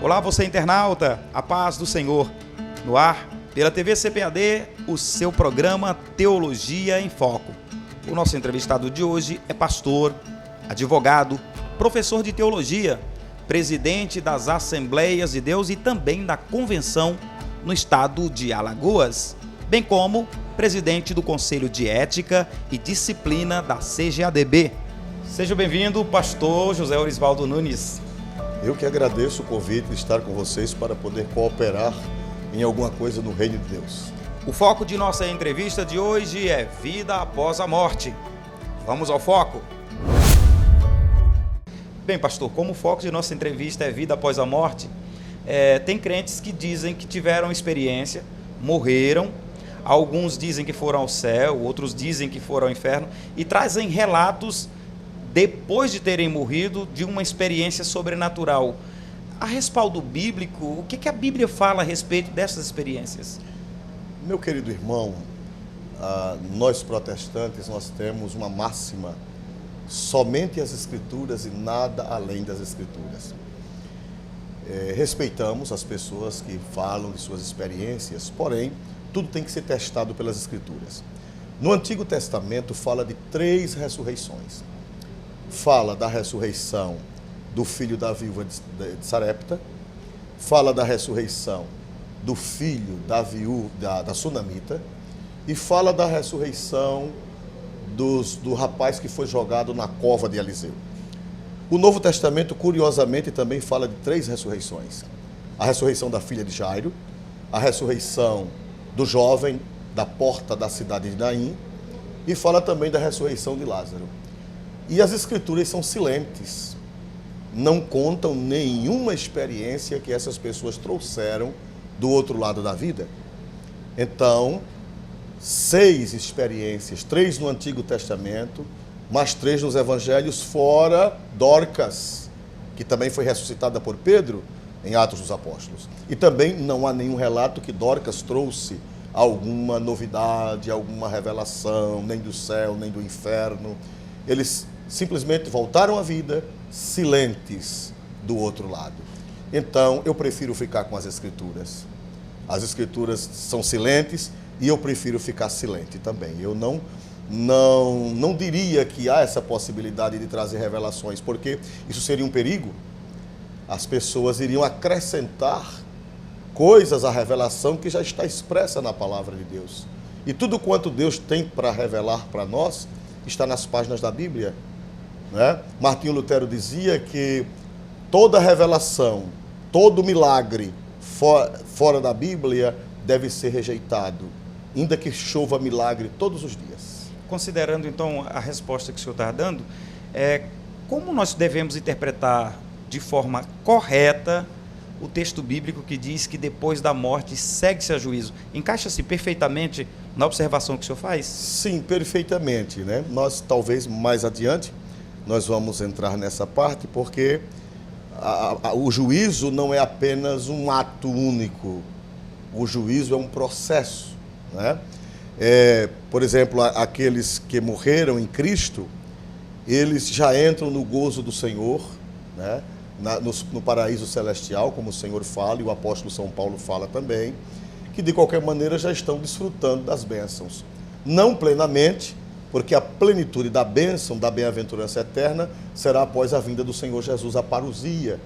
Olá, você internauta, a paz do Senhor. No ar, pela TV CPAD, o seu programa Teologia em Foco. O nosso entrevistado de hoje é pastor, advogado, professor de teologia, presidente das Assembleias de Deus e também da Convenção no estado de Alagoas, bem como presidente do Conselho de Ética e Disciplina da CGADB. Seja bem-vindo, pastor José Orisvaldo Nunes. Eu que agradeço o convite de estar com vocês para poder cooperar em alguma coisa no reino de Deus. O foco de nossa entrevista de hoje é vida após a morte. Vamos ao foco? Bem, pastor, como o foco de nossa entrevista é vida após a morte, tem crentes que dizem que tiveram experiência, morreram, alguns dizem que foram ao céu, outros dizem que foram ao inferno e trazem relatos depois de terem morrido, de uma experiência sobrenatural. A respaldo bíblico, o que a Bíblia fala a respeito dessas experiências? Meu querido irmão, nós protestantes, nós temos uma máxima: somente as Escrituras e nada além das Escrituras. Respeitamos as pessoas que falam de suas experiências, porém, tudo tem que ser testado pelas Escrituras. No Antigo Testamento fala de 3 ressurreições. Fala da ressurreição do filho da viúva de Sarepta, fala da ressurreição do filho da viúva da Sunamita e fala da ressurreição do rapaz que foi jogado na cova de Eliseu. O Novo Testamento, curiosamente, também fala de 3 ressurreições. A ressurreição da filha de Jairo, a ressurreição do jovem da porta da cidade de Naim e fala também da ressurreição de Lázaro. E as Escrituras são silentes, não contam nenhuma experiência que essas pessoas trouxeram do outro lado da vida. Então, 6 experiências, 3 no Antigo Testamento, mais 3 nos Evangelhos, fora Dorcas, que também foi ressuscitada por Pedro em Atos dos Apóstolos. E também não há nenhum relato que Dorcas trouxe alguma novidade, alguma revelação, nem do céu, nem do inferno. Eles simplesmente voltaram à vida, silentes do outro lado. Então, eu prefiro ficar com as Escrituras. As Escrituras são silentes e eu prefiro ficar silente também. Eu não diria que há essa possibilidade de trazer revelações, porque isso seria um perigo. As pessoas iriam acrescentar coisas à revelação que já está expressa na palavra de Deus. E tudo quanto Deus tem para revelar para nós está nas páginas da Bíblia. Né? Martinho Lutero dizia que toda revelação, todo milagre fora da Bíblia deve ser rejeitado, ainda que chova milagre todos os dias. Considerando então a resposta que o senhor está dando, como nós devemos interpretar de forma correta o texto bíblico que diz que depois da morte segue-se a juízo? Encaixa-se perfeitamente na observação que o senhor faz? Sim, perfeitamente, né? Nós talvez mais adiante nós vamos entrar nessa parte, porque o juízo não é apenas um ato único, o juízo é um processo, né? Por exemplo, aqueles que morreram em Cristo, eles já entram no gozo do Senhor, né? No paraíso celestial, como o Senhor fala, e o apóstolo São Paulo fala também, que de qualquer maneira já estão desfrutando das bênçãos. Não plenamente, porque a plenitude da bênção, da bem-aventurança eterna, será após a vinda do Senhor Jesus, a parousia,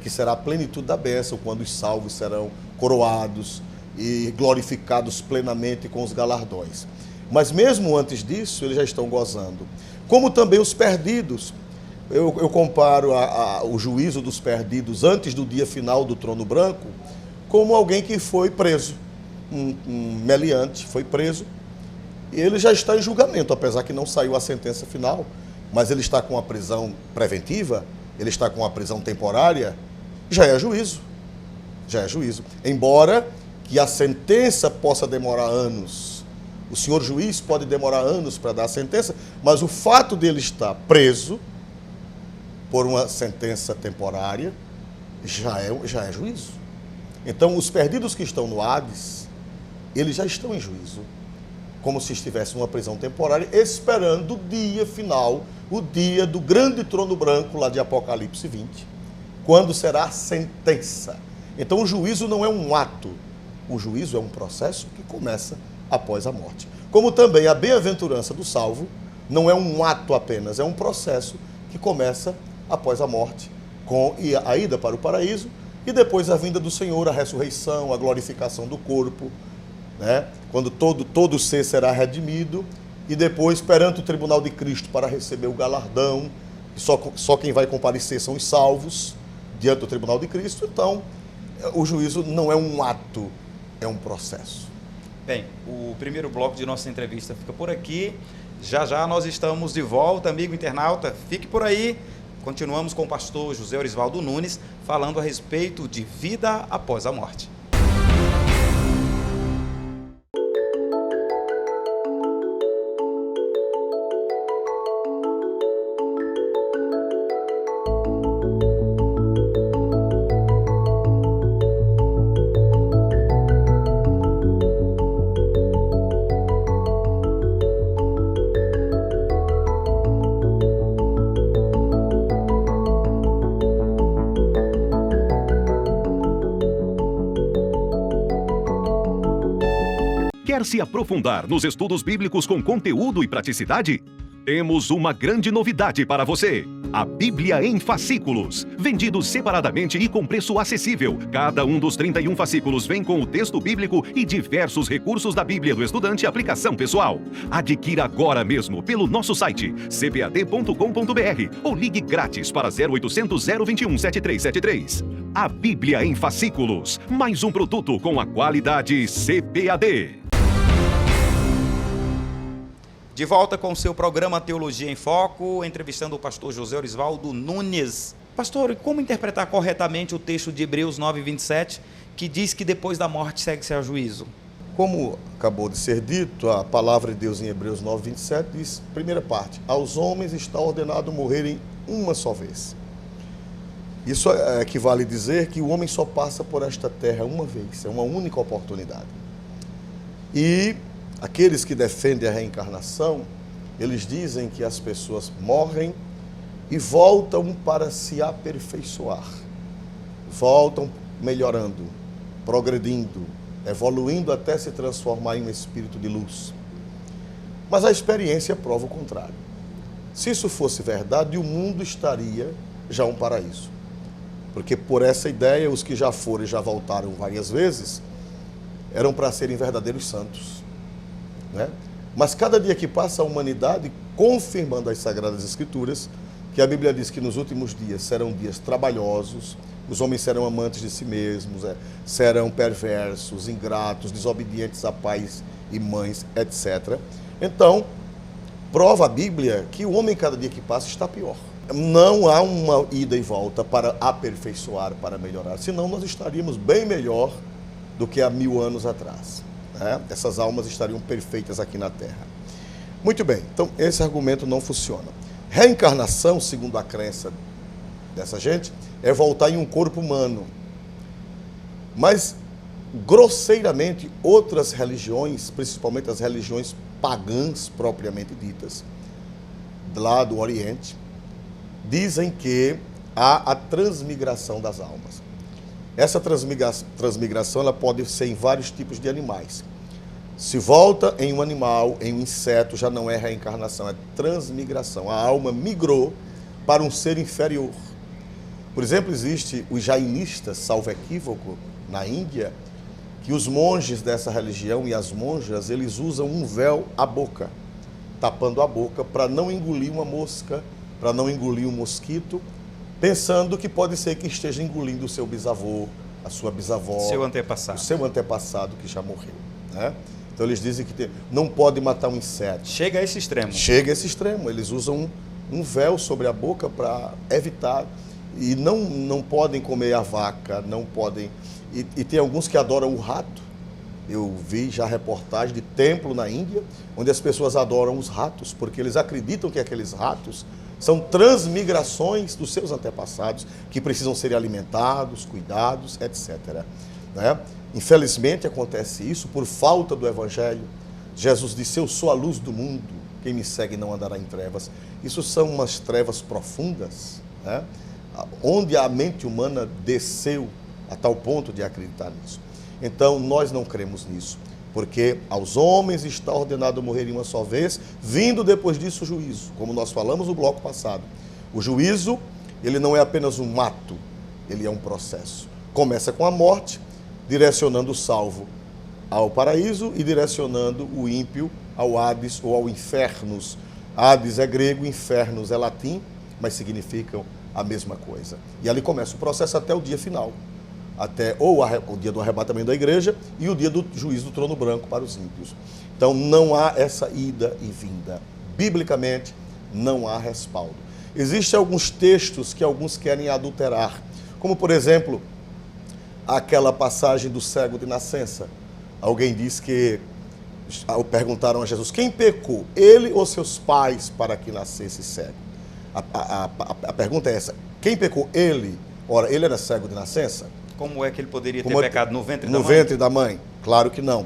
que será a plenitude da bênção, quando os salvos serão coroados e glorificados plenamente com os galardões. Mas mesmo antes disso, eles já estão gozando. Como também os perdidos. Eu comparo o juízo dos perdidos antes do dia final do trono branco como alguém que foi preso, um meliante foi preso, e ele já está em julgamento, apesar que não saiu a sentença final, mas ele está com a prisão preventiva, ele está com a prisão temporária, já é juízo. Embora que a sentença possa demorar anos, o senhor juiz pode demorar anos para dar a sentença, mas o fato dele estar preso por uma sentença temporária já é juízo. Então, os perdidos que estão no Hades, eles já estão em juízo, como se estivessem numa prisão temporária, esperando o dia final, o dia do grande trono branco lá de Apocalipse 20, quando será a sentença. Então o juízo não é um ato, o juízo é um processo que começa após a morte. Como também a bem-aventurança do salvo não é um ato apenas, é um processo que começa após a morte, com a ida para o paraíso e depois a vinda do Senhor, a ressurreição, a glorificação do corpo, né? Quando todo ser será redimido e depois perante o tribunal de Cristo para receber o galardão. Só quem vai comparecer são os salvos diante do tribunal de Cristo. Então, o juízo não é um ato, é um processo. Bem, o primeiro bloco de nossa entrevista fica por aqui. Já já nós estamos de volta, amigo internauta. Fique por aí. Continuamos com o pastor José Orisvaldo Nunes, falando a respeito de vida após a morte. Quer se aprofundar nos estudos bíblicos com conteúdo e praticidade? Temos uma grande novidade para você. A Bíblia em fascículos, vendidos separadamente e com preço acessível. Cada um dos 31 fascículos vem com o texto bíblico e diversos recursos da Bíblia do Estudante e aplicação pessoal. Adquira agora mesmo pelo nosso site cbad.com.br ou ligue grátis para 0800 021 7373. A Bíblia em fascículos, mais um produto com a qualidade CBAD. De volta com o seu programa Teologia em Foco, entrevistando o pastor José Orisvaldo Nunes. Pastor, como interpretar corretamente o texto de Hebreus 9:27, que diz que depois da morte segue-se a juízo? Como acabou de ser dito, a palavra de Deus em Hebreus 9:27 diz, primeira parte, aos homens está ordenado morrerem uma só vez. Isso equivale a dizer que o homem só passa por esta terra uma vez, é uma única oportunidade. E aqueles que defendem a reencarnação, eles dizem que as pessoas morrem e voltam para se aperfeiçoar. Voltam melhorando, progredindo, evoluindo até se transformar em um espírito de luz. Mas a experiência prova o contrário. Se isso fosse verdade, o mundo estaria já um paraíso. Porque por essa ideia, os que já foram e já voltaram várias vezes, eram para serem verdadeiros santos. Né? Mas cada dia que passa a humanidade, confirmando as Sagradas Escrituras, que a Bíblia diz que nos últimos dias serão dias trabalhosos, os homens serão amantes de si mesmos, serão perversos, ingratos, desobedientes a pais e mães, etc. Então, prova a Bíblia que o homem cada dia que passa está pior. Não há uma ida e volta para aperfeiçoar, para melhorar, senão nós estaríamos bem melhor do que há 1000 anos atrás. Essas almas estariam perfeitas aqui na Terra. Muito bem, então esse argumento não funciona. Reencarnação, segundo a crença dessa gente, é voltar em um corpo humano. Mas, grosseiramente, outras religiões, principalmente as religiões pagãs propriamente ditas, lá do Oriente, dizem que há a transmigração das almas. Essa transmigração ela pode ser em vários tipos de animais. Se volta em um animal, em um inseto, já não é reencarnação, é transmigração. A alma migrou para um ser inferior. Por exemplo, existe os jainistas, salvo equívoco, na Índia, que os monges dessa religião e as monjas, eles usam um véu à boca, tapando a boca para não engolir uma mosca, para não engolir um mosquito, pensando que pode ser que esteja engolindo o seu bisavô, a sua bisavó, seu antepassado. O seu antepassado que já morreu, né? Então eles dizem que não pode matar um inseto. Chega a esse extremo. Chega a esse extremo. Eles usam um véu sobre a boca para evitar. E não podem comer a vaca, não podem... E tem alguns que adoram o rato. Eu vi já reportagem de templo na Índia, onde as pessoas adoram os ratos, porque eles acreditam que aqueles ratos são transmigrações dos seus antepassados, que precisam ser alimentados, cuidados, etc. Né? Infelizmente acontece isso por falta do Evangelho. Jesus disse, eu sou a luz do mundo, quem me segue não andará em trevas. Isso são umas trevas profundas, né? Onde a mente humana desceu a tal ponto de acreditar nisso. Então, nós não cremos nisso, porque aos homens está ordenado morrer em uma só vez, vindo depois disso o juízo, como nós falamos no bloco passado. O juízo, ele não é apenas um ato, ele é um processo. Começa com a morte, direcionando o salvo ao paraíso e direcionando o ímpio ao Hades ou ao infernos. Hades é grego, infernos é latim, mas significam a mesma coisa. E ali começa o processo até o dia final, até o dia do arrebatamento da igreja e o dia do juízo do trono branco para os ímpios. Então não há essa ida e vinda. Biblicamente não há respaldo. Existem alguns textos que alguns querem adulterar, como por exemplo, aquela passagem do cego de nascença. Alguém diz que, perguntaram a Jesus, quem pecou, ele ou seus pais, para que nascesse cego? A pergunta é essa, quem pecou, ele? Ora, ele era cego de nascença? Como é que ele poderia ter pecado no ventre da mãe? No ventre da mãe? Claro que não.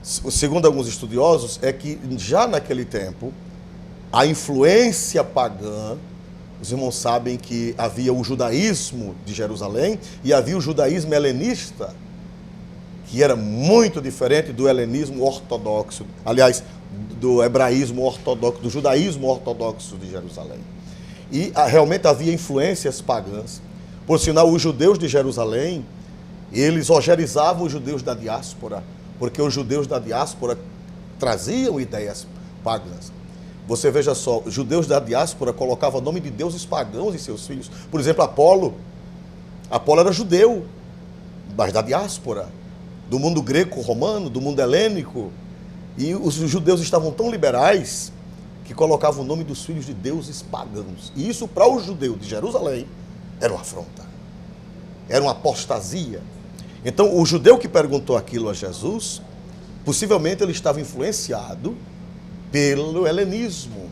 Segundo alguns estudiosos, é que já naquele tempo, a influência pagã, os irmãos sabem que havia o judaísmo de Jerusalém e havia o judaísmo helenista, que era muito diferente do helenismo ortodoxo, aliás, do hebraísmo ortodoxo, do judaísmo ortodoxo de Jerusalém. E realmente havia influências pagãs. Por sinal, os judeus de Jerusalém, eles hogerizavam os judeus da diáspora, porque os judeus da diáspora traziam ideias pagãs. Você veja só, os judeus da diáspora colocavam o nome de deuses pagãos em seus filhos. Por exemplo, Apolo. Apolo era judeu, mas da diáspora, do mundo greco-romano, do mundo helênico. E os judeus estavam tão liberais que colocavam o nome dos filhos de deuses pagãos. E isso, para o judeu de Jerusalém, era uma afronta. Era uma apostasia. Então, o judeu que perguntou aquilo a Jesus, possivelmente ele estava influenciado pelo helenismo.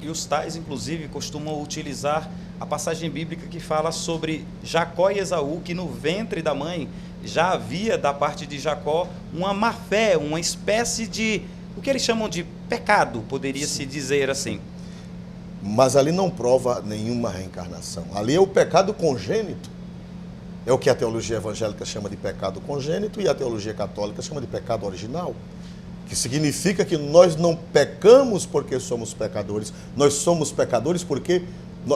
E os tais, inclusive, costumam utilizar a passagem bíblica que fala sobre Jacó e Esaú, que no ventre da mãe já havia, da parte de Jacó, uma má-fé, uma espécie de, o que eles chamam de pecado, poderia-se dizer assim. Mas ali não prova nenhuma reencarnação. Ali é o pecado congênito. É o que a teologia evangélica chama de pecado congênito e a teologia católica chama de pecado original. Que significa que nós não pecamos porque somos pecadores. Nós somos pecadores porque,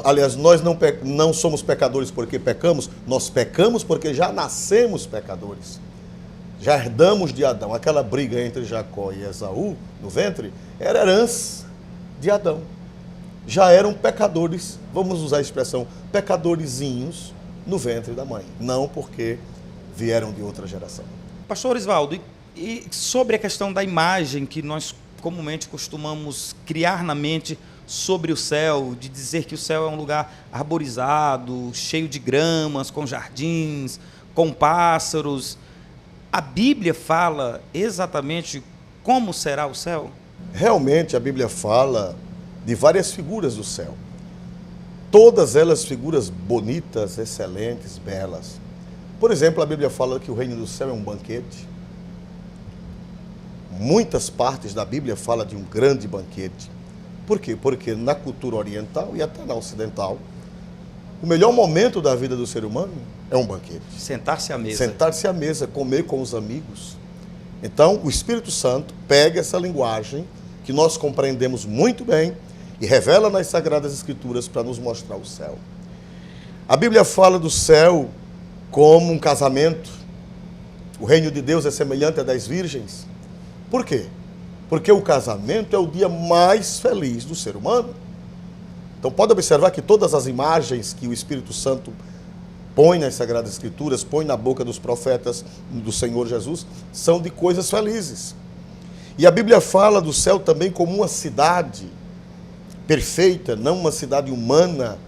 aliás, nós não somos pecadores porque pecamos, nós pecamos porque já nascemos pecadores. Já herdamos de Adão. Aquela briga entre Jacó e Esaú, no ventre, era herança de Adão. Já eram pecadores, vamos usar a expressão, pecadorzinhos no ventre da mãe. Não porque vieram de outra geração. Pastor Osvaldo, e sobre a questão da imagem que nós comumente costumamos criar na mente sobre o céu, de dizer que o céu é um lugar arborizado, cheio de gramas, com jardins, com pássaros, a Bíblia fala exatamente como será o céu? Realmente a Bíblia fala de várias figuras do céu. Todas elas figuras bonitas, excelentes, belas. Por exemplo, a Bíblia fala que o reino do céu é um banquete. Muitas partes da Bíblia falam de um grande banquete. Por quê? Porque na cultura oriental e até na ocidental, o melhor momento da vida do ser humano é um banquete. Sentar-se à mesa. Sentar-se à mesa, comer com os amigos. Então, o Espírito Santo pega essa linguagem que nós compreendemos muito bem e revela nas Sagradas Escrituras para nos mostrar o céu. A Bíblia fala do céu como um casamento. O reino de Deus é semelhante a 10 virgens. Por quê? Porque o casamento é o dia mais feliz do ser humano. Então pode observar que todas as imagens que o Espírito Santo põe nas Sagradas Escrituras, põe na boca dos profetas do Senhor Jesus, são de coisas felizes. E a Bíblia fala do céu também como uma cidade perfeita, não uma cidade humana,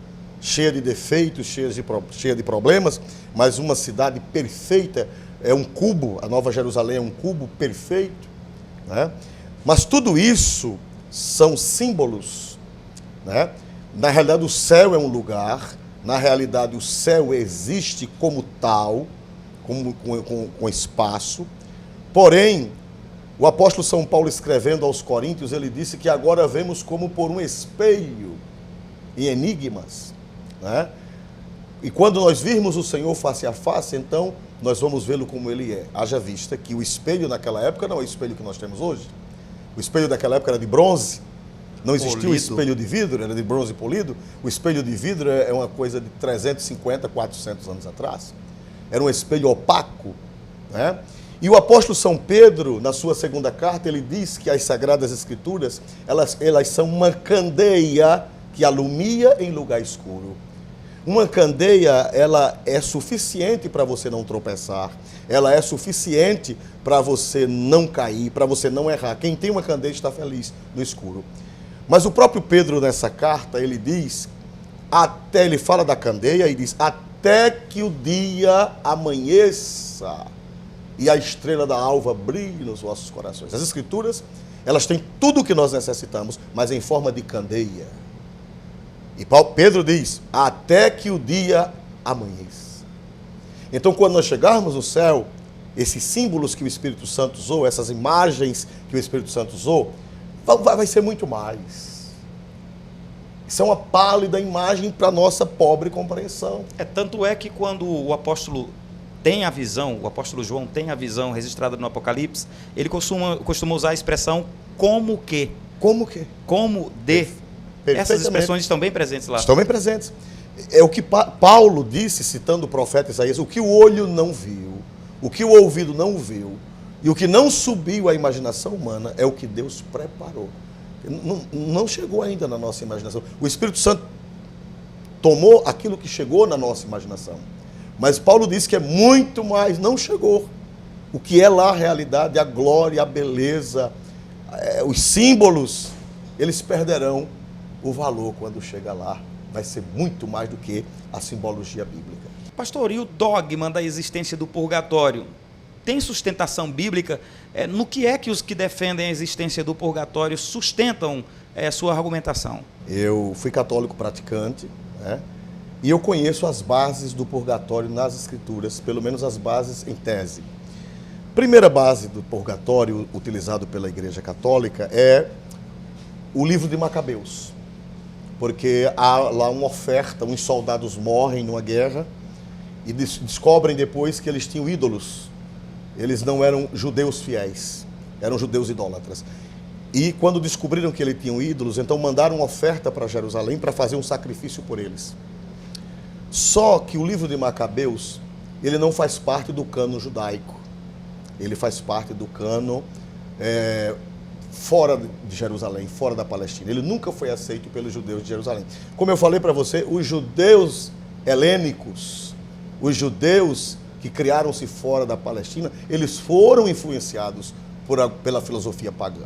cheia de defeitos, cheia de problemas, mas uma cidade perfeita, é um cubo, a Nova Jerusalém é um cubo perfeito, né? Mas tudo isso são símbolos, né? Na realidade o céu é um lugar, na realidade o céu existe como tal, com espaço, porém, o apóstolo São Paulo escrevendo aos Coríntios, ele disse que agora vemos como por um espelho, em enigmas, né? E quando nós virmos o Senhor face a face, então nós vamos vê-lo como ele é. Haja vista que o espelho naquela época não é o espelho que nós temos hoje. O espelho daquela época era de bronze. Não existia o espelho de vidro, era de bronze polido. O espelho de vidro é uma coisa de 350, 400 anos atrás. Era um espelho opaco, né? E o apóstolo São Pedro, na sua segunda carta, ele diz que as Sagradas Escrituras, elas são uma candeia que alumia em lugar escuro. Uma candeia, ela é suficiente para você não tropeçar, ela é suficiente para você não cair, para você não errar. Quem tem uma candeia está feliz no escuro. Mas o próprio Pedro, nessa carta, ele diz, ele fala da candeia e diz, até que o dia amanheça e a estrela da alva brilhe nos vossos corações. As Escrituras, elas têm tudo o que nós necessitamos, mas em forma de candeia. E Pedro diz, até que o dia amanheça. Então, quando nós chegarmos no céu, esses símbolos que o Espírito Santo usou, essas imagens que o Espírito Santo usou, vai ser muito mais. Isso é uma pálida imagem para a nossa pobre compreensão. Tanto é que quando o apóstolo tem a visão, o apóstolo João tem a visão registrada no Apocalipse, ele costuma usar a expressão como que. Como que? Como de. Essas expressões estão bem presentes lá. Estão bem presentes. É o que Paulo disse, citando o profeta Isaías, o que o olho não viu, o que o ouvido não viu, e o que não subiu à imaginação humana é o que Deus preparou. Não chegou ainda na nossa imaginação. O Espírito Santo tomou aquilo que chegou na nossa imaginação. Mas Paulo disse que é muito mais, não chegou. O que é lá a realidade, a glória, a beleza, os símbolos, eles perderão o valor quando chega lá. Vai ser muito mais do que a simbologia bíblica. Pastor, e o dogma da existência do purgatório? Tem sustentação bíblica? No que é que os que defendem a existência do purgatório sustentam sua argumentação? Eu fui católico praticante, né? E eu conheço as bases do purgatório nas Escrituras, pelo menos as bases em tese. Primeira base do purgatório utilizado pela Igreja Católica é o livro de Macabeus. Porque há lá uma oferta, uns soldados morrem numa guerra e descobrem depois que eles tinham ídolos. Eles não eram judeus fiéis, eram judeus idólatras. E quando descobriram que eles tinham ídolos, então mandaram uma oferta para Jerusalém para fazer um sacrifício por eles. Só que o livro de Macabeus, ele não faz parte do cânon judaico. Ele faz parte do cânon fora de Jerusalém, fora da Palestina. Ele nunca foi aceito pelos judeus de Jerusalém. Como eu falei para você, os judeus helênicos, os judeus que criaram-se fora da Palestina, eles foram influenciados pela filosofia pagã.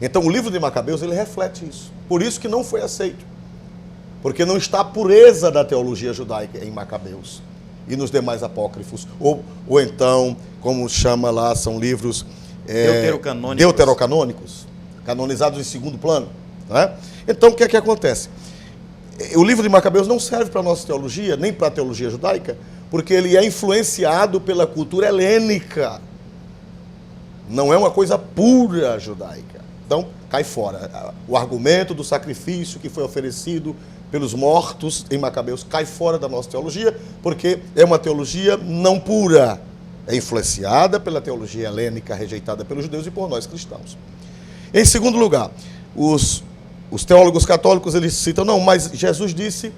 Então o livro de Macabeus, ele reflete isso. Por isso que não foi aceito. Porque não está a pureza da teologia judaica em Macabeus e nos demais apócrifos. Ou então, como chama lá, são livros deuterocanônicos, canonizados em segundo plano. Né? Então, o que é que acontece? O livro de Macabeus não serve para a nossa teologia, nem para a teologia judaica, porque ele é influenciado pela cultura helênica. Não é uma coisa pura judaica. Então, cai fora. O argumento do sacrifício que foi oferecido pelos mortos em Macabeus cai fora da nossa teologia, porque é uma teologia não pura. É influenciada pela teologia helênica, rejeitada pelos judeus e por nós cristãos. Em segundo lugar, os teólogos católicos, eles citam, não, mas Jesus disse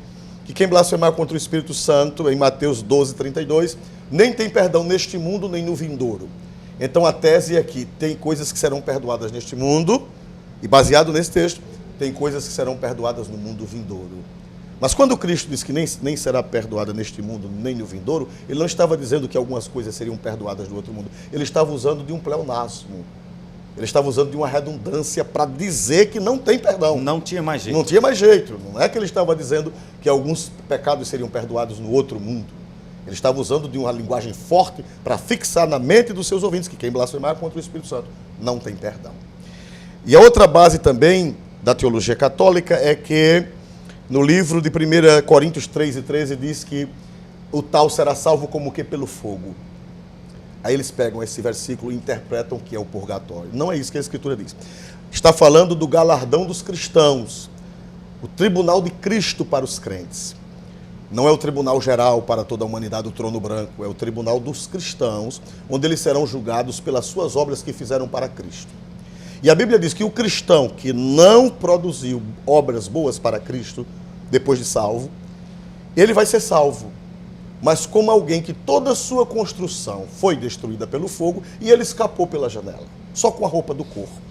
que quem blasfemar contra o Espírito Santo, em Mateus 12:32, nem tem perdão neste mundo, nem no vindouro. Então a tese é que tem coisas que serão perdoadas neste mundo, e baseado nesse texto, tem coisas que serão perdoadas no mundo vindouro. Mas quando Cristo diz que nem será perdoada neste mundo, nem no vindouro, ele não estava dizendo que algumas coisas seriam perdoadas no outro mundo. Ele estava usando de um pleonasmo. Ele estava usando de uma redundância para dizer que não tem perdão. Não tinha mais jeito. Não tinha mais jeito. Não é que ele estava dizendo que alguns pecados seriam perdoados no outro mundo. Ele estava usando de uma linguagem forte para fixar na mente dos seus ouvintes que quem blasfemar contra o Espírito Santo não tem perdão. E a outra base também da teologia católica é que no livro de 1 Coríntios 3:13 diz que o tal será salvo como que pelo fogo. Aí eles pegam esse versículo e interpretam que é o purgatório. Não é isso que a Escritura diz. Está falando do galardão dos cristãos, o tribunal de Cristo para os crentes. Não é o tribunal geral para toda a humanidade, o trono branco, é o tribunal dos cristãos, onde eles serão julgados pelas suas obras que fizeram para Cristo. E a Bíblia diz que o cristão que não produziu obras boas para Cristo, depois de salvo, ele vai ser salvo, mas como alguém que toda a sua construção foi destruída pelo fogo e ele escapou pela janela, só com a roupa do corpo.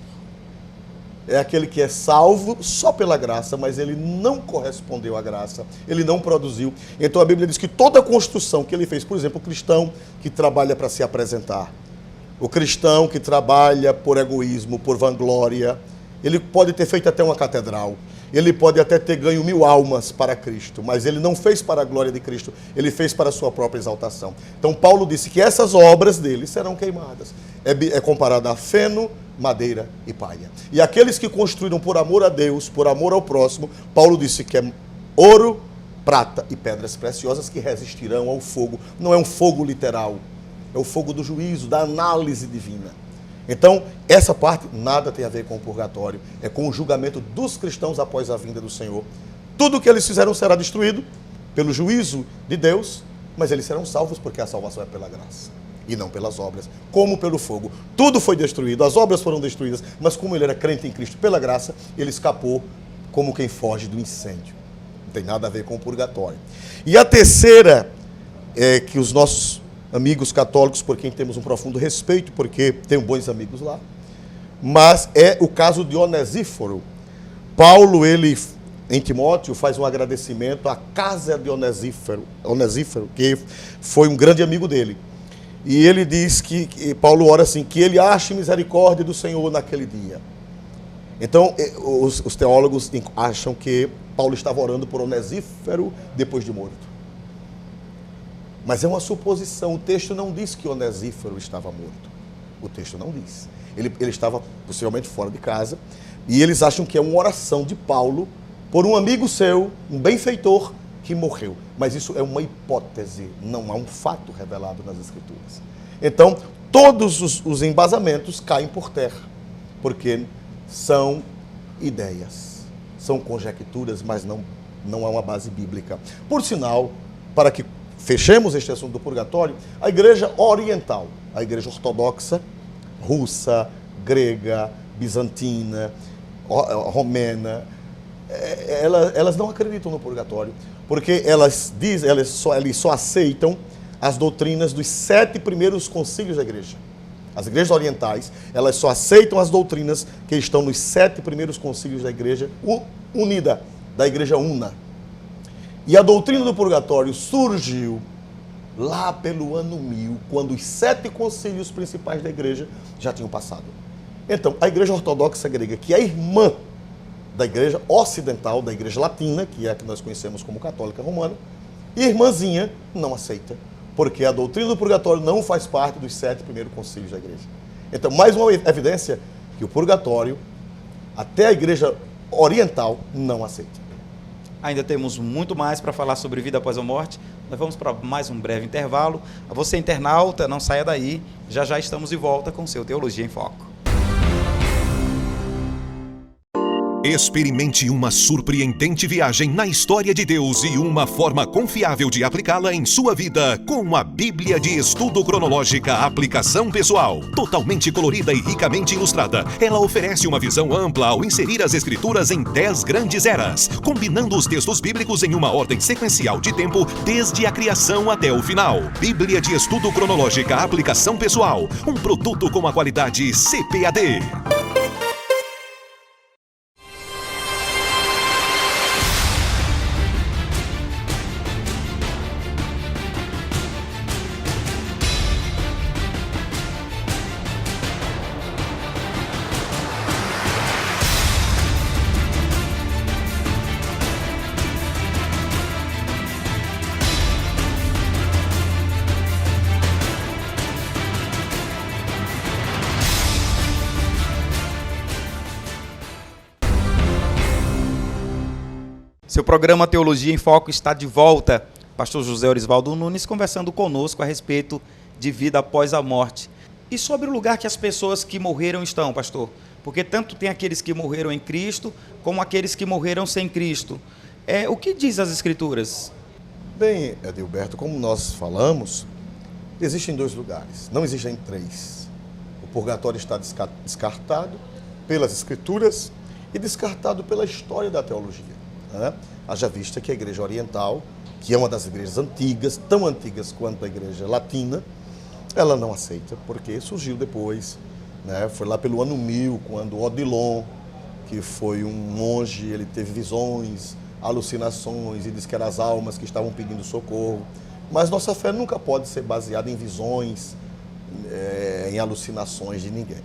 É aquele que é salvo só pela graça, mas ele não correspondeu à graça, ele não produziu. Então a Bíblia diz que toda a construção que ele fez, por exemplo, o cristão que trabalha para se apresentar, o cristão que trabalha por egoísmo, por vanglória, ele pode ter feito até uma catedral, ele pode até ter ganho 1000 almas para Cristo, mas ele não fez para a glória de Cristo, ele fez para a sua própria exaltação. Então Paulo disse que essas obras dele serão queimadas. É comparado a feno, madeira e palha. E aqueles que construíram por amor a Deus, por amor ao próximo, Paulo disse que é ouro, prata e pedras preciosas que resistirão ao fogo. Não é um fogo literal, é o fogo do juízo, da análise divina. Então, essa parte nada tem a ver com o purgatório, é com o julgamento dos cristãos após a vinda do Senhor. Tudo o que eles fizeram será destruído pelo juízo de Deus, mas eles serão salvos porque a salvação é pela graça e não pelas obras, como pelo fogo. Tudo foi destruído, as obras foram destruídas, mas como ele era crente em Cristo pela graça, ele escapou como quem foge do incêndio. Não tem nada a ver com o purgatório. E a terceira é que os nossos amigos católicos, por quem temos um profundo respeito, porque tenho bons amigos lá, mas é o caso de Onesíforo. Paulo, ele, em Timóteo, faz um agradecimento à casa de Onesíforo, que foi um grande amigo dele. E ele diz que Paulo ora assim, que ele ache misericórdia do Senhor naquele dia. Então, os teólogos acham que Paulo estava orando por Onesíforo depois de morto. Mas é uma suposição, o texto não diz que Onesíforo estava morto. O texto não diz. Ele estava possivelmente fora de casa, e eles acham que é uma oração de Paulo por um amigo seu, um benfeitor, que morreu. Mas isso é uma hipótese, não há um fato revelado nas Escrituras. Então, todos os embasamentos caem por terra, porque são ideias, são conjecturas, mas não há uma base bíblica. Por sinal, para que fechemos este assunto do purgatório, a igreja oriental, a igreja ortodoxa, russa, grega, bizantina, romena, elas não acreditam no purgatório, porque elas só aceitam as doutrinas dos 7 primeiros concílios da igreja. As igrejas orientais, elas só aceitam as doutrinas que estão nos 7 primeiros concílios da igreja unida, da igreja una. E a doutrina do purgatório surgiu lá pelo ano 1000, quando os 7 concílios principais da igreja já tinham passado. Então, a igreja ortodoxa grega, que é irmã da igreja ocidental, da igreja latina, que é a que nós conhecemos como católica romana, irmãzinha, não aceita, porque a doutrina do purgatório não faz parte dos 7 primeiros concílios da igreja. Então, mais uma evidência que o purgatório, até a igreja oriental, não aceita. Ainda temos muito mais para falar sobre vida após a morte. Nós vamos para mais um breve intervalo. A você, internauta, não saia daí. Já já estamos de volta com o seu Teologia em Foco. Experimente uma surpreendente viagem na história de Deus e uma forma confiável de aplicá-la em sua vida com a Bíblia de Estudo Cronológica Aplicação Pessoal. Totalmente colorida e ricamente ilustrada, ela oferece uma visão ampla ao inserir as Escrituras em 10 grandes eras, combinando os textos bíblicos em uma ordem sequencial de tempo desde a criação até o final. Bíblia de Estudo Cronológica Aplicação Pessoal, um produto com a qualidade CPAD. Seu programa Teologia em Foco está de volta. Pastor José Orisvaldo Nunes conversando conosco a respeito de vida após a morte. E sobre o lugar que as pessoas que morreram estão, pastor? Porque tanto tem aqueles que morreram em Cristo, como aqueles que morreram sem Cristo. O que diz as Escrituras? Bem, Edilberto, como nós falamos, existem 2 lugares, não existem 3. O purgatório está descartado pelas escrituras e descartado pela história da teologia, né? Haja vista que a Igreja Oriental, que é uma das igrejas antigas, tão antigas quanto a Igreja Latina, ela não aceita, porque surgiu depois, né? Foi lá pelo ano 1000, quando Odilon, que foi um monge, ele teve visões, alucinações e disse que eram as almas que estavam pedindo socorro. Mas nossa fé nunca pode ser baseada em visões, em alucinações de ninguém.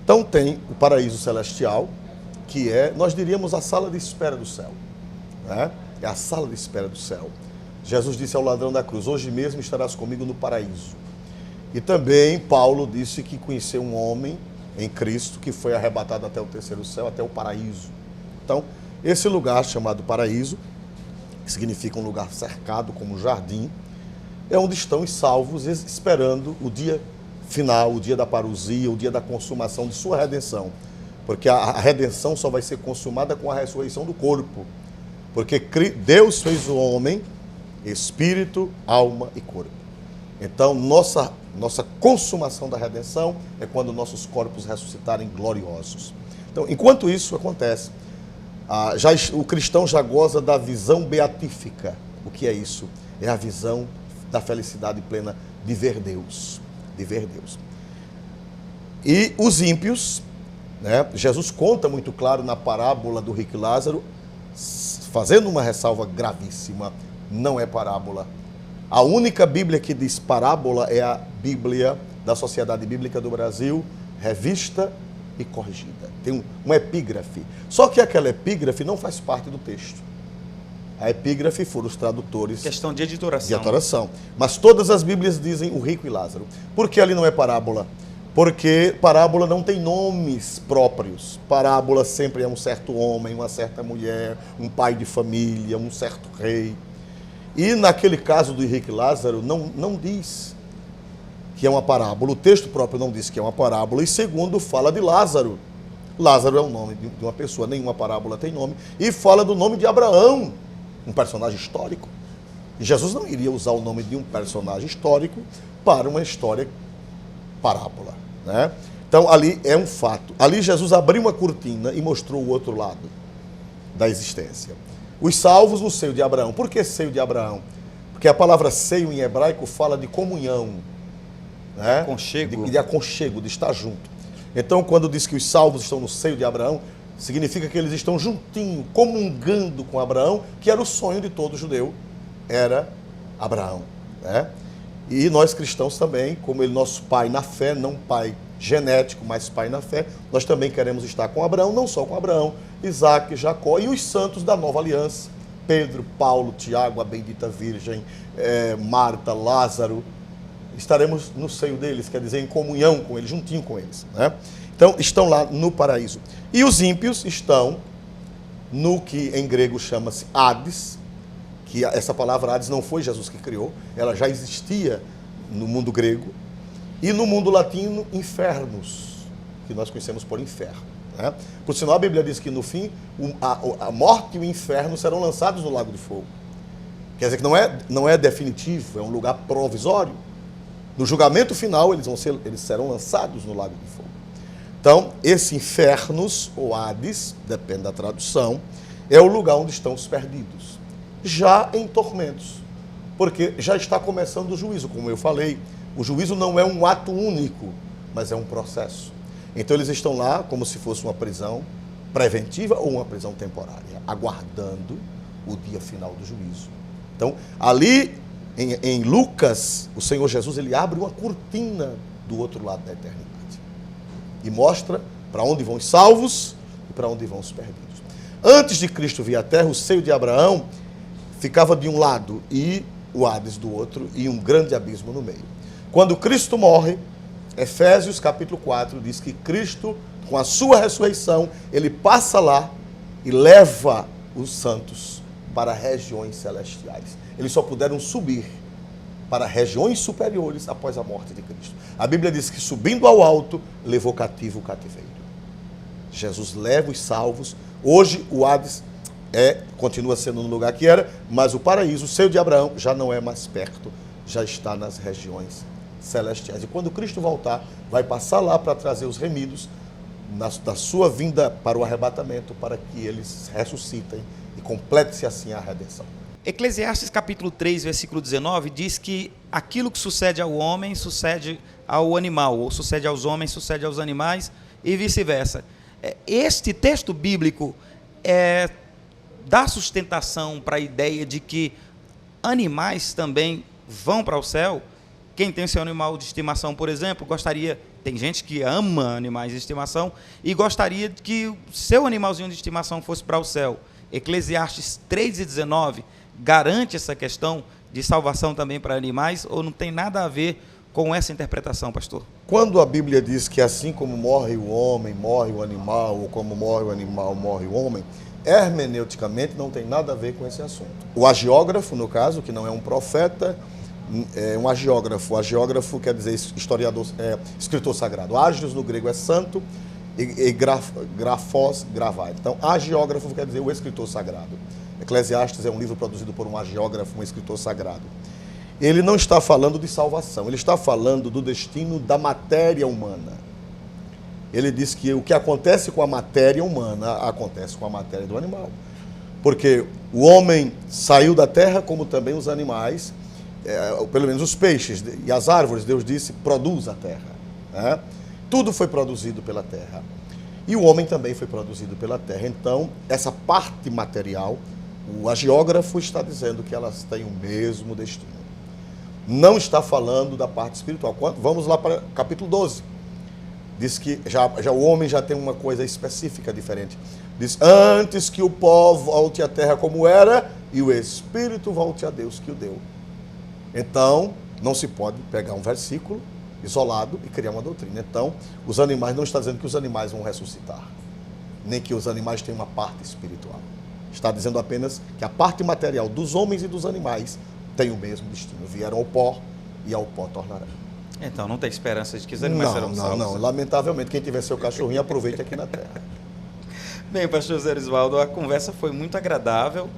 Então tem o paraíso celestial, que é, nós diríamos, a sala de espera do céu, né? É a sala de espera do céu. Jesus disse ao ladrão da cruz: hoje mesmo estarás comigo no paraíso. E também Paulo disse que conheceu um homem em Cristo que foi arrebatado até o 3º céu, até o paraíso. Então, esse lugar chamado paraíso, que significa um lugar cercado como um jardim, é onde estão os salvos esperando o dia final, o dia da parousia, o dia da consumação de sua redenção. Porque a redenção só vai ser consumada com a ressurreição do corpo. Porque Deus fez o homem espírito, alma e corpo. Então, nossa consumação da redenção é quando nossos corpos ressuscitarem gloriosos. Então, enquanto isso acontece, o cristão já goza da visão beatífica. O que é isso? É a visão da felicidade plena de ver Deus. De ver Deus. E os ímpios, né? Jesus conta muito claro na parábola do rico e Lázaro, fazendo uma ressalva gravíssima: não é parábola. A única Bíblia que diz parábola é a Bíblia da Sociedade Bíblica do Brasil, revista e corrigida. Tem uma epígrafe. Só que aquela epígrafe não faz parte do texto. A epígrafe foram os tradutores. Questão de editoração. De editoração. Mas todas as Bíblias dizem o rico e Lázaro. Por que ali não é parábola? Porque parábola não tem nomes próprios. Parábola sempre é um certo homem, uma certa mulher, um pai de família, um certo rei. E naquele caso do Henrique Lázaro, não diz que é uma parábola. O texto próprio não diz que é uma parábola. E segundo, fala de Lázaro. Lázaro é o nome de uma pessoa, nenhuma parábola tem nome. E fala do nome de Abraão, um personagem histórico. E Jesus não iria usar o nome de um personagem histórico para uma história parábola, né? Então ali é um fato. Ali Jesus abriu uma cortina e mostrou o outro lado da existência. Os salvos no seio de Abraão. Por que seio de Abraão? Porque a palavra seio em hebraico fala de comunhão, né? Aconchego. De aconchego, de estar junto. Então, quando diz que os salvos estão no seio de Abraão, significa que eles estão juntinho, comungando com Abraão, que era o sonho de todo judeu, era Abraão, né? E nós cristãos também, como ele, nosso pai na fé, não pai genético, mas pai na fé, nós também queremos estar com Abraão, não só com Abraão, Isaac, Jacó e os santos da nova aliança, Pedro, Paulo, Tiago, a bendita Virgem, Marta, Lázaro, estaremos no seio deles, quer dizer, em comunhão com eles, juntinho com eles, né? Então, estão lá no paraíso. E os ímpios estão no que em grego chama-se Hades, que essa palavra Hades não foi Jesus que criou, ela já existia no mundo grego, e no mundo latino, infernos, que nós conhecemos por inferno, né? Por sinal, a Bíblia diz que no fim, a morte e o inferno serão lançados no lago de fogo. Quer dizer que não é definitivo, é um lugar provisório. No julgamento final, eles serão lançados no lago de fogo. Então, esse infernos, ou Hades, depende da tradução, é o lugar onde estão os perdidos, já em tormentos, porque já está começando o juízo, como eu falei. O juízo não é um ato único, mas é um processo. Então, eles estão lá como se fosse uma prisão preventiva ou uma prisão temporária, aguardando o dia final do juízo. Então, ali em Lucas, o Senhor Jesus, ele abre uma cortina do outro lado da eternidade e mostra para onde vão os salvos e para onde vão os perdidos. Antes de Cristo vir à terra, o seio de Abraão ficava de um lado e o Hades do outro, e um grande abismo no meio. Quando Cristo morre, Efésios capítulo 4 diz que Cristo, com a sua ressurreição, ele passa lá e leva os santos para regiões celestiais. Eles só puderam subir para regiões superiores após a morte de Cristo. A Bíblia diz que, subindo ao alto, levou cativo o cativeiro. Jesus leva os salvos. Hoje o Hades continua sendo no lugar que era, mas o paraíso, o seio de Abraão, já não é mais perto, já está nas regiões celestiais. E quando Cristo voltar, vai passar lá para trazer os remidos da sua vinda para o arrebatamento, para que eles ressuscitem e complete-se assim a redenção. Eclesiastes capítulo 3, versículo 19, diz que aquilo que sucede ao homem, sucede ao animal, ou sucede aos homens, sucede aos animais, e vice-versa. Este texto bíblico dá sustentação para a ideia de que animais também vão para o céu. Quem tem seu animal de estimação, por exemplo, tem gente que ama animais de estimação e gostaria que o seu animalzinho de estimação fosse para o céu. Eclesiastes 3:19 garante essa questão de salvação também para animais, ou não tem nada a ver com essa interpretação, pastor? Quando a Bíblia diz que assim como morre o homem, morre o animal, ou como morre o animal, morre o homem, hermeneuticamente não tem nada a ver com esse assunto. O agiógrafo, no caso, que não é um profeta, é um agiógrafo. O agiógrafo quer dizer historiador, escritor sagrado. Agios no grego é santo e grafos, gravar. Então, agiógrafo quer dizer o escritor sagrado. Eclesiastes é um livro produzido por um agiógrafo, um escritor sagrado. Ele não está falando de salvação, ele está falando do destino da matéria humana. Ele diz que o que acontece com a matéria humana acontece com a matéria do animal. Porque o homem saiu da terra, como também os animais, pelo menos os peixes e as árvores, Deus disse, produz a terra. Né? Tudo foi produzido pela terra. E o homem também foi produzido pela terra. Então, essa parte material, o agiógrafo está dizendo que elas têm o mesmo destino. Não está falando da parte espiritual. Vamos lá para capítulo 12. Diz que já o homem já tem uma coisa específica diferente. Diz, antes que o pó volte à terra como era, e o espírito volte a Deus que o deu. Então, não se pode pegar um versículo isolado e criar uma doutrina. Então, os animais, não está dizendo que os animais vão ressuscitar, nem que os animais têm uma parte espiritual. Está dizendo apenas que a parte material dos homens e dos animais tem o mesmo destino. Vieram ao pó e ao pó tornarão. Então, não tem esperança de que os animais serão salvos? Não. Lamentavelmente, quem tiver seu cachorrinho, aproveite aqui na terra. Bem, pastor Zé Erisvaldo, a conversa foi muito agradável.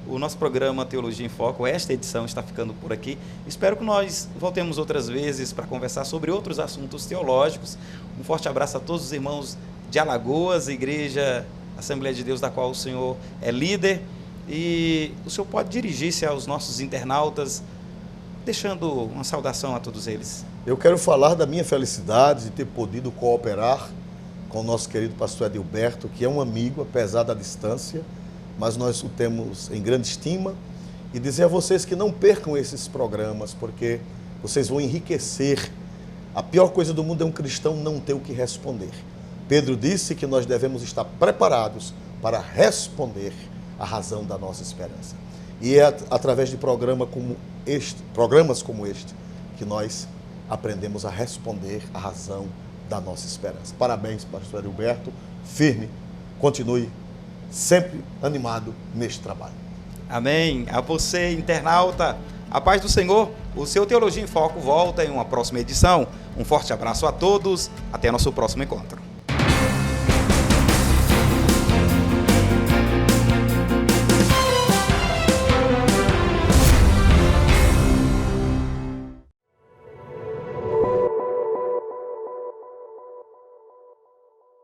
O nosso programa Teologia em Foco, esta edição, está ficando por aqui. Espero que nós voltemos outras vezes para conversar sobre outros assuntos teológicos. Um forte abraço a todos os irmãos de Alagoas, Igreja Assembleia de Deus, da qual o senhor é líder. E o senhor pode dirigir-se aos nossos internautas, deixando uma saudação a todos eles. Eu quero falar da minha felicidade de ter podido cooperar com o nosso querido pastor Edilberto, que é um amigo, apesar da distância, mas nós o temos em grande estima, e dizer a vocês que não percam esses programas, porque vocês vão enriquecer. A pior coisa do mundo é um cristão não ter o que responder. Pedro disse que nós devemos estar preparados para responder a razão da nossa esperança. E é através de programas como este que nós aprendemos a responder a razão da nossa esperança. Parabéns, pastor Edilberto, firme, continue sempre animado neste trabalho. Amém. A você, internauta, a paz do Senhor. O seu Teologia em Foco volta em uma próxima edição. Um forte abraço a todos. Até nosso próximo encontro.